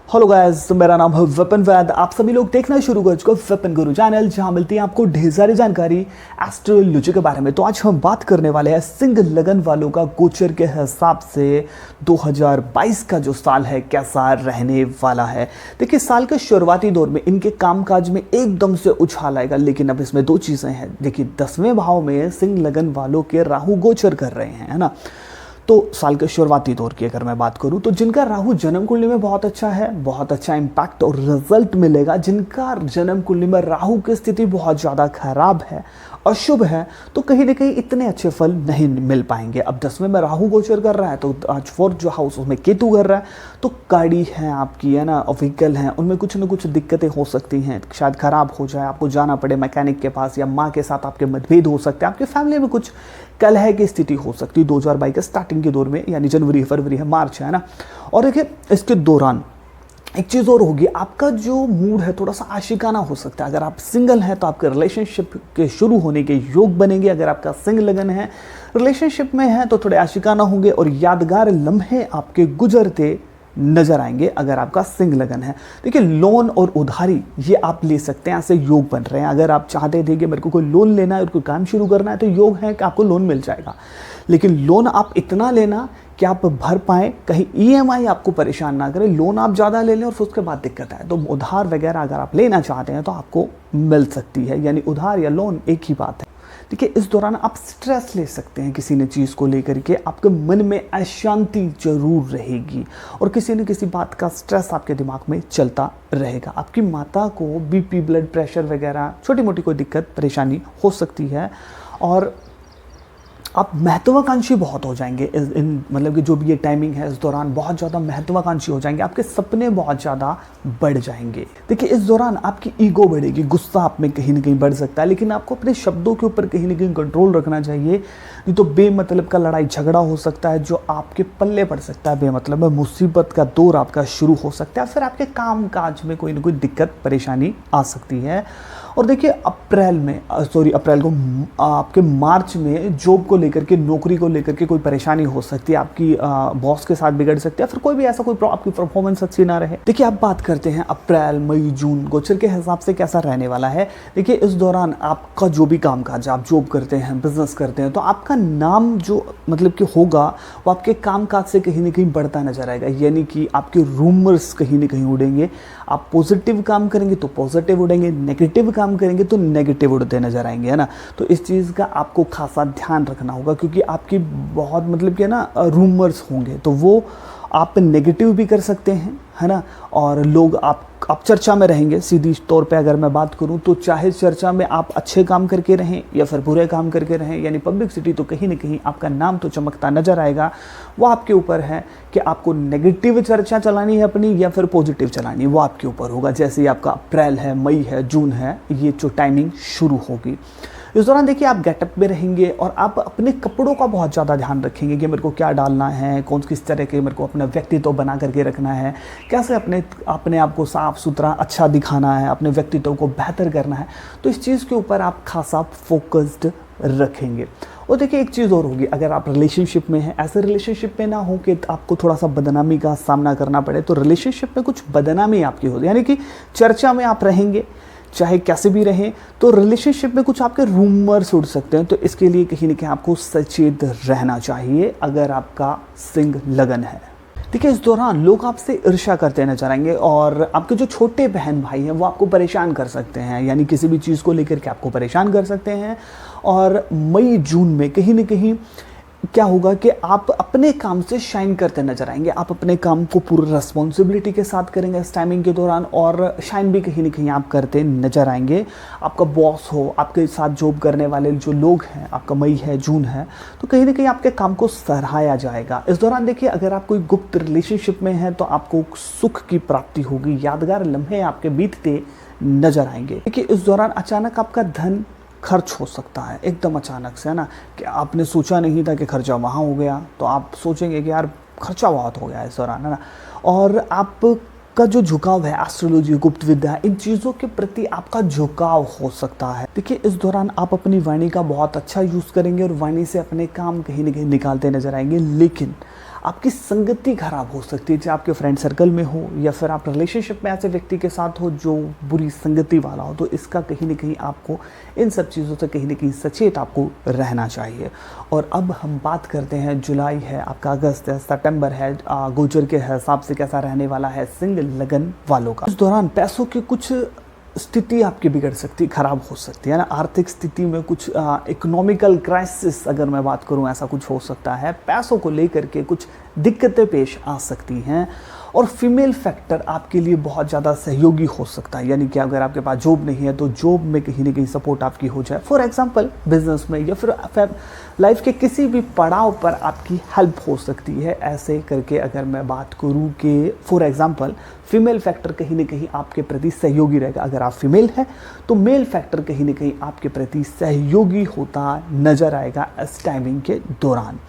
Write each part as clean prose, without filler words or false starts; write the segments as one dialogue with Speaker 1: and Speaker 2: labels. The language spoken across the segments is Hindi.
Speaker 1: हेलो गाइस, मेरा नाम है विपिन वैद। आप सभी लोग देखना शुरू कर चुके विपिन गुरु चैनल, जहां मिलती है आपको ढेर सारी जानकारी एस्ट्रोलॉजी के बारे में। तो आज हम बात करने वाले हैं सिंह लगन वालों का गोचर के हिसाब से 2022 का जो साल है कैसा रहने वाला है। देखिए, साल के शुरुआती दौर में इनके कामकाज में एकदम से उछाल आएगा, लेकिन अब इसमें दो चीज़ें हैं। देखिए, 10वें भाव में सिंह लगन वालों के राहु गोचर कर रहे हैं, है ना। तो साल के शुरुआती दौर की अगर मैं बात करूं तो जिनका राहु जन्म कुंडली में बहुत अच्छा है, बहुत अच्छा इंपैक्ट और रिजल्ट मिलेगा। जिनका जन्म कुंडली में राहु की स्थिति बहुत ज़्यादा खराब है, अशुभ है, तो कहीं ना कहीं इतने अच्छे फल नहीं मिल पाएंगे। अब 10वें में राहु गोचर कर रहा है, तो आज फोर्थ जो हाउस उसमें केतु कर रहा है, तो गाड़ी है आपकी, है ना, व्हीकल है, उनमें कुछ ना कुछ दिक्कतें हो सकती हैं। शायद खराब हो जाए, आपको जाना पड़े मैकेनिक के पास, या माँ के साथ आपके मतभेद हो सकते हैं, आपके फैमिली में कुछ कलह की स्थिति हो सकती है 2022 के स्टार्टिंग के दौर में, यानी जनवरी फरवरी है, मार्च है ना। और देखिए, इसके दौरान एक चीज़ और होगी, आपका जो मूड है थोड़ा सा आशिकाना हो सकता है। अगर आप सिंगल हैं तो आपके रिलेशनशिप के शुरू होने के योग बनेंगे। अगर आपका सिंह लगन है, रिलेशनशिप में है, तो थोड़े आशिकाना होंगे और यादगार लम्हे आपके गुजरते नजर आएंगे। अगर आपका सिंह लगन है, देखिए, लोन और उधारी ये आप ले सकते हैं, ऐसे योग बन रहे हैं। अगर आप चाहते थे कि मेरे को कोई लोन लेना है और कोई काम शुरू करना है, तो योग है कि आपको लोन मिल जाएगा। लेकिन लोन आप इतना लेना कि आप भर पाएँ, कहीं ईएमआई आपको परेशान ना करे। लोन आप ज़्यादा ले लें और फिर उसके बाद दिक्कत है, तो उधार वगैरह अगर आप लेना चाहते हैं तो आपको मिल सकती है। यानी उधार या लोन एक ही बात है। देखिए, इस दौरान आप स्ट्रेस ले सकते हैं किसी न चीज़ को लेकर के। आपके मन में अशांति जरूर रहेगी और किसी न किसी बात का स्ट्रेस आपके दिमाग में चलता रहेगा। आपकी माता को बीपी, ब्लड प्रेशर वगैरह छोटी मोटी कोई दिक्कत परेशानी हो सकती है। और आप महत्वाकांक्षी बहुत हो जाएंगे मतलब कि जो भी ये टाइमिंग है, इस दौरान बहुत ज़्यादा महत्वाकांक्षी हो जाएंगे। आपके सपने बहुत ज़्यादा बढ़ जाएंगे। देखिए, इस दौरान आपकी ईगो बढ़ेगी, गुस्सा आप में कहीं ना कहीं बढ़ सकता है, लेकिन आपको अपने शब्दों के ऊपर कहीं ना कहीं कंट्रोल रखना चाहिए। नहीं तो बेमतलब का लड़ाई झगड़ा हो सकता है जो आपके पल्ले पड़ सकता है। बेमतलब में मुसीबत का दौर आपका शुरू हो सकता है, फिर आपके काम काज में कोई ना कोई दिक्कत परेशानी आ सकती है। और देखिए, अप्रैल को आपके मार्च में जॉब को लेकर के, नौकरी को लेकर के कोई परेशानी हो सकती है। आपकी बॉस के साथ बिगड़ सकती है, फिर कोई भी ऐसा कोई आपकी परफॉर्मेंस अच्छी ना रहे। देखिए, आप बात करते हैं अप्रैल, मई, जून गोचर के हिसाब से कैसा रहने वाला है। देखिए, इस दौरान आपका जो भी काम काज, आप जॉब करते हैं, बिजनेस करते हैं, तो आपका नाम जो मतलब कि होगा वो आपके काम काज से कहीं ना कहीं बढ़ता नजर आएगा। यानी कि आपके रूमर्स कहीं ना कहीं उड़ेंगे। आप पॉजिटिव काम करेंगे तो पॉजिटिव उड़ेंगे, नेगेटिव काम करेंगे तो नेगेटिव उड़ते नजर आएंगे, है ना। तो इस चीज़ का आपको खासा ध्यान रखना होगा, क्योंकि आपकी बहुत मतलब कि ना रूमर्स होंगे, तो वो आप नेगेटिव भी कर सकते हैं, है ना। और लोग आप चर्चा में रहेंगे। सीधी तौर पे अगर मैं बात करूं तो चाहे चर्चा में आप अच्छे काम करके रहें या फिर बुरे काम करके रहें, यानी पब्लिसिटी, तो कहीं ना कहीं आपका नाम तो चमकता नजर आएगा। वो आपके ऊपर है कि आपको नेगेटिव चर्चा चलानी है अपनी या फिर पॉजिटिव चलानी है, वो आपके ऊपर होगा। जैसे ही आपका अप्रैल है, मई है, जून है, ये जो टाइमिंग शुरू होगी, इस दौरान देखिए आप गेटअप में रहेंगे और आप अपने कपड़ों का बहुत ज़्यादा ध्यान रखेंगे कि मेरे को क्या डालना है, किस तरह के मेरे को अपना व्यक्तित्व बना करके रखना है, कैसे अपने आप को साफ सुथरा अच्छा दिखाना है, अपने व्यक्तित्व को बेहतर करना है। तो इस चीज़ के ऊपर आप खासा फोकस्ड रखेंगे। और देखिए, एक चीज़ और होगी, अगर आप रिलेशनशिप में हैं, ऐसे रिलेशनशिप में ना हो कि आपको थोड़ा सा बदनामी का सामना करना पड़े, तो रिलेशनशिप में कुछ बदनामी आपकी होगी, यानी कि चर्चा में आप रहेंगे, चाहे कैसे भी रहें, तो रिलेशनशिप में कुछ आपके रूमर्स उड़ सकते हैं। तो इसके लिए कहीं ना कहीं आपको सचेत रहना चाहिए अगर आपका सिंह लगन है। देखिए, इस दौरान लोग आपसे ईर्ष्या करते नजर आएंगे और आपके जो छोटे बहन भाई हैं वो आपको परेशान कर सकते हैं, यानी किसी भी चीज़ को लेकर के आपको परेशान कर सकते हैं। और मई जून में कहीं ना कहीं क्या होगा कि आप अपने काम से शाइन करते नजर आएंगे। आप अपने काम को पूरी रिस्पॉन्सिबिलिटी के साथ करेंगे इस टाइमिंग के दौरान, और शाइन भी कहीं ना कहीं आप करते नजर आएंगे। आपका बॉस हो, आपके साथ जॉब करने वाले जो लोग हैं, आपका मई है, जून है, तो कहीं ना कहीं आपके काम को सराहाया जाएगा। इस दौरान देखिए, अगर आप कोई गुप्त रिलेशनशिप में हैं तो आपको सुख की प्राप्ति होगी, यादगार लम्हे आपके बीतते नजर आएंगे। देखिए, इस दौरान अचानक आपका धन खर्च हो सकता है, एकदम अचानक से, है ना, कि आपने सोचा नहीं था कि खर्चा वहाँ हो गया, तो आप सोचेंगे कि यार खर्चा बहुत हो गया इस दौरान, है ना। और आपका जो झुकाव है एस्ट्रोलॉजी, गुप्त विद्या, इन चीज़ों के प्रति आपका झुकाव हो सकता है। देखिए, इस दौरान आप अपनी वाणी का बहुत अच्छा यूज़ करेंगे और वाणी से अपने काम कहीं ना कहीं निकालते नजर आएंगे। लेकिन आपकी संगति खराब हो सकती है, चाहे आपके फ्रेंड सर्कल में हो या फिर आप रिलेशनशिप में ऐसे व्यक्ति के साथ हो जो बुरी संगति वाला हो। तो इसका कहीं ना कहीं आपको इन सब चीज़ों से कहीं ना कहीं सचेत आपको रहना चाहिए। और अब हम बात करते हैं, जुलाई है आपका, अगस्त है, सितंबर है, गोचर के हिसाब से कैसा रहने वाला है सिंह लगन वालों का। इस दौरान पैसों की कुछ स्थिति आपकी बिगड़ सकती, खराब हो सकती है ना। आर्थिक स्थिति में कुछ इकोनॉमिकल क्राइसिस अगर मैं बात करूं, ऐसा कुछ हो सकता है। पैसों को लेकर के कुछ दिक्कतें पेश आ सकती हैं। और फीमेल फैक्टर आपके लिए बहुत ज़्यादा सहयोगी हो सकता है, यानी कि अगर आपके पास जॉब नहीं है तो जॉब में कहीं ना कहीं सपोर्ट आपकी हो जाए। फॉर एग्जांपल बिजनेस में या फिर लाइफ के किसी भी पड़ाव पर आपकी हेल्प हो सकती है। ऐसे करके अगर मैं बात करूं कि फॉर एग्जांपल फीमेल फैक्टर कहीं ना कहीं आपके प्रति सहयोगी रहेगा। अगर आप फीमेल हैं तो मेल फैक्टर कहीं ना कहीं आपके प्रति सहयोगी होता नजर आएगा इस टाइमिंग के दौरान।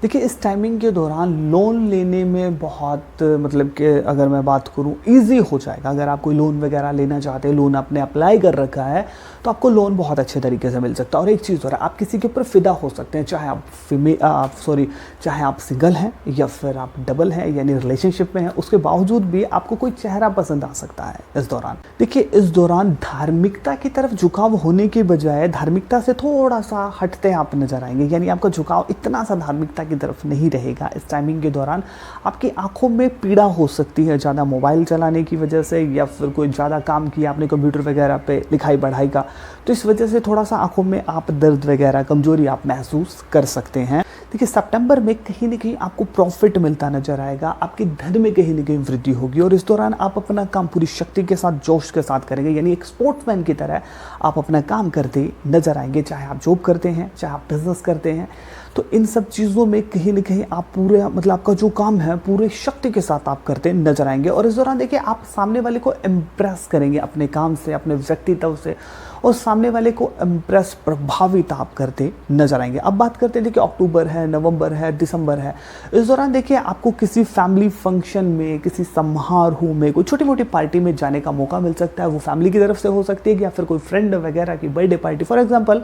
Speaker 1: देखिए, इस टाइमिंग के दौरान लोन लेने में बहुत मतलब कि अगर मैं बात करूं ईजी हो जाएगा। अगर आप कोई लोन वगैरह लेना चाहते हैं, लोन आपने अप्लाई कर रखा है, तो आपको लोन बहुत अच्छे तरीके से मिल सकता है। और एक चीज़ हो रहा है, आप किसी के ऊपर फिदा हो सकते हैं, चाहे चाहे आप सिंगल हैं या फिर आप डबल हैं यानी रिलेशनशिप में हैं, उसके बावजूद भी आपको कोई चेहरा पसंद आ सकता है इस दौरान। देखिए, इस दौरान धार्मिकता की तरफ झुकाव होने के बजाय धार्मिकता से थोड़ा सा हटते आप नजर आएंगे, यानी आपका झुकाव इतना सा धार्मिकता की तरफ नहीं रहेगा। इस टाइमिंग के दौरान आपकी आंखों में पीड़ा हो सकती है, ज़्यादा मोबाइल चलाने की वजह से या फिर कोई ज़्यादा काम किया आपने कंप्यूटर वगैरह पे, लिखाई पढ़ाई का, तो इस वजह से थोड़ा सा आंखों में आप दर्द वगैरह, कमजोरी आप महसूस कर सकते हैं। देखिए, सितंबर में कहीं ना कहीं आपको प्रॉफिट मिलता नजर आएगा, आपके धन में कहीं ना कहीं वृद्धि होगी। और इस दौरान आप अपना काम पूरी शक्ति के साथ, जोश के साथ करेंगे, यानी एक स्पोर्ट्समैन की तरह आप अपना काम करते नजर आएंगे। चाहे आप जॉब करते हैं, चाहे आप बिजनेस करते हैं, तो इन सब चीज़ों में कहीं ना कहीं आप पूरे मतलब आपका जो काम है पूरे शक्ति के साथ आप करते नजर आएंगे। और इस दौरान देखिए, आप सामने वाले को इम्प्रेस करेंगे अपने काम से, अपने व्यक्तित्व से, और सामने वाले को इम्प्रेस, प्रभावित आप करते नजर आएंगे। अब बात करते हैं, देखिए अक्टूबर है, नवंबर है, दिसंबर है, इस दौरान देखिए आपको किसी फैमिली फंक्शन में, किसी समारोह में, कोई छोटी मोटी पार्टी में जाने का मौका मिल सकता है। वो फैमिली की तरफ से हो सकती है या फिर कोई फ्रेंड वगैरह की बर्थडे पार्टी फॉर एग्जाम्पल,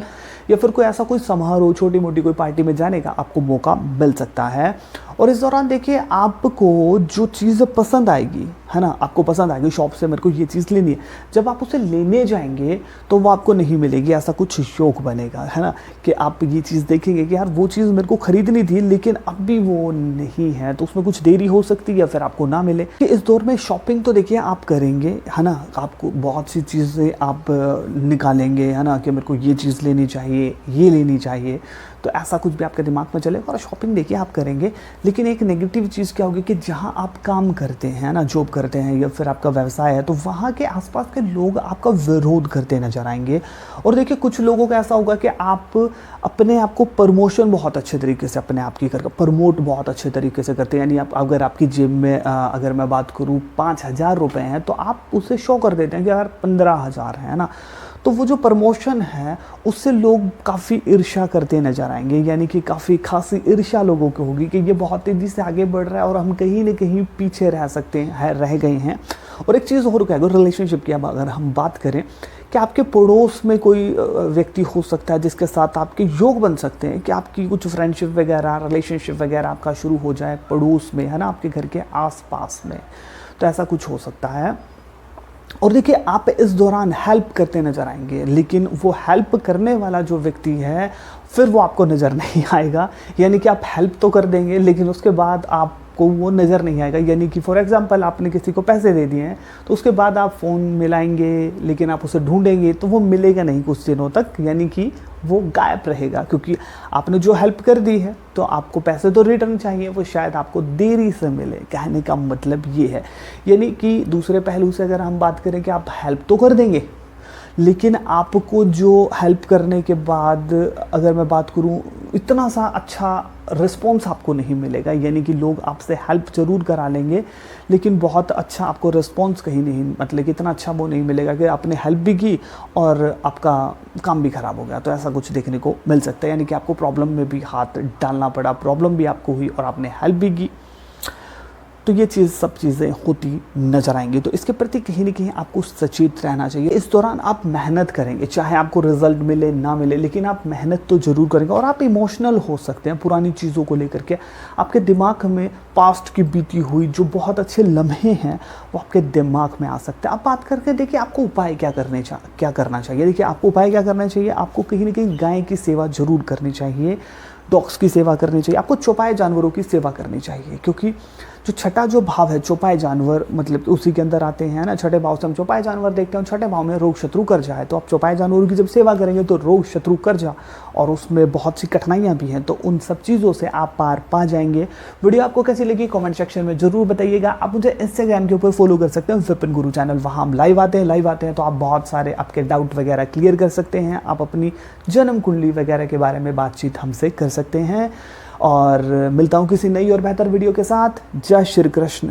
Speaker 1: या फिर कोई ऐसा कोई समारोह, छोटी मोटी कोई पार्टी में जाने का आपको मौका मिल सकता है। और इस दौरान देखिए, आपको जो चीज़ पसंद आएगी, है ना, आपको पसंद आएगी, शॉप से मेरे को ये चीज़ लेनी है, जब आप उसे लेने जाएंगे तो वो आपको नहीं मिलेगी। ऐसा कुछ शौक बनेगा, है ना, कि आप ये चीज़ देखेंगे कि यार वो चीज़ मेरे को खरीदनी थी लेकिन अब भी वो नहीं है, तो उसमें कुछ देरी हो सकती है या फिर आपको ना मिले। कि इस दौर में शॉपिंग तो देखिए आप करेंगे, है ना, आपको बहुत सी चीज़ें आप निकालेंगे, है ना, कि मेरे को ये चीज़ लेनी चाहिए, ये लेनी चाहिए, तो ऐसा कुछ भी आपके दिमाग में चलेगा और शॉपिंग देखिए आप करेंगे। लेकिन एक नेगेटिव चीज़ क्या होगी कि जहाँ आप काम करते हैं ना, जॉब करते हैं या फिर आपका व्यवसाय है, तो वहाँ के आसपास के लोग आपका विरोध करते नजर आएंगे। और देखिए, कुछ लोगों का ऐसा होगा कि आप अपने आप को प्रमोशन बहुत अच्छे तरीके से अपने आप की करके प्रमोट बहुत अच्छे तरीके से करते हैं। यानी आप अगर आपकी जेब में अगर मैं बात करूँ 5,000 रुपये हैं, तो आप उसे शो कर देते हैं कि यार 15,000 है ना। तो वो जो प्रमोशन है उससे लोग काफ़ी ईर्ष्या करते नजर आएंगे, यानी कि काफ़ी खासी ईर्ष्या लोगों की होगी कि ये बहुत तेज़ी से आगे बढ़ रहा है और हम कहीं ना कहीं पीछे रह सकते हैं, रह गए हैं। और एक चीज़ और क्या है, रिलेशनशिप की अब अगर हम बात करें कि आपके पड़ोस में कोई व्यक्ति हो सकता है जिसके साथ आपके योग बन सकते हैं, कि आपकी कुछ फ्रेंडशिप वगैरह, रिलेशनशिप वगैरह आपका शुरू हो जाए पड़ोस में, है ना, आपके घर के आसपास में, तो ऐसा कुछ हो सकता है। और देखिए, आप इस दौरान हेल्प करते नजर आएंगे, लेकिन वो हेल्प करने वाला जो व्यक्ति है फिर वो आपको नज़र नहीं आएगा। यानी कि आप हेल्प तो कर देंगे लेकिन उसके बाद आपको वो नज़र नहीं आएगा। यानी कि फॉर एग्जांपल आपने किसी को पैसे दे दिए हैं, तो उसके बाद आप फ़ोन मिलाएंगे लेकिन आप उसे ढूंढेंगे तो वो मिलेगा नहीं कुछ दिनों तक, यानी कि वो गायब रहेगा, क्योंकि आपने जो हेल्प कर दी है तो आपको पैसे तो रिटर्न चाहिए, वो शायद आपको देरी से मिले। कहने का मतलब ये है, यानी कि दूसरे पहलू से अगर हम बात करें कि आप हेल्प तो कर देंगे लेकिन आपको जो हेल्प करने के बाद अगर मैं बात करूं इतना सा अच्छा रिस्पॉन्स आपको नहीं मिलेगा। यानी कि लोग आपसे हेल्प ज़रूर करा लेंगे लेकिन बहुत अच्छा आपको रिस्पॉन्स कहीं नहीं, मतलब कि इतना अच्छा वो नहीं मिलेगा कि आपने हेल्प भी की और आपका काम भी ख़राब हो गया। तो ऐसा कुछ देखने को मिल सकता है, यानी कि आपको प्रॉब्लम में भी हाथ डालना पड़ा, प्रॉब्लम भी आपको हुई और आपने हेल्प भी की। तो ये सब चीज़ें होती नजर आएंगी। तो इसके प्रति कहीं ना कहीं आपको सचेत रहना चाहिए। इस दौरान आप मेहनत करेंगे, चाहे आपको रिजल्ट मिले ना मिले, लेकिन आप मेहनत तो जरूर करेंगे। और आप इमोशनल हो सकते हैं पुरानी चीज़ों को लेकर के। आपके दिमाग में पास्ट की बीती हुई जो बहुत अच्छे लम्हे हैं वो आपके दिमाग में आ सकते हैं। आप बात करके देखिए आपको उपाय क्या करना चाहिए। देखिए आपको उपाय क्या करना चाहिए, आपको कहीं ना कहीं गाय की सेवा जरूर करनी चाहिए, डॉग्स की सेवा करनी चाहिए, आपको चौपाए जानवरों की सेवा करनी चाहिए। क्योंकि जो छठा जो भाव है, चौपाए जानवर मतलब उसी के अंदर आते हैं ना। छठे भाव से हम चौपाए जानवर देखते हैं। छठे भाव में रोग शत्रु कर जाए, तो आप चौपाए जानवरों की जब सेवा करेंगे तो रोग शत्रु कर जा, और उसमें बहुत सी कठिनाइयाँ भी हैं, तो उन सब चीज़ों से आप पार पा जाएंगे। वीडियो आपको कैसी लगी कमेंट सेक्शन में जरूर बताइएगा। आप मुझे इंस्टाग्राम के ऊपर फॉलो कर सकते हैं, विपिन गुरु चैनल। वहाँ हम लाइव आते हैं तो आप बहुत सारे आपके डाउट वगैरह क्लियर कर सकते हैं। आप अपनी जन्म कुंडली वगैरह के बारे में बातचीत हमसे कर सकते हैं। और मिलता हूँ किसी नई और बेहतर वीडियो के साथ। जय श्री कृष्ण।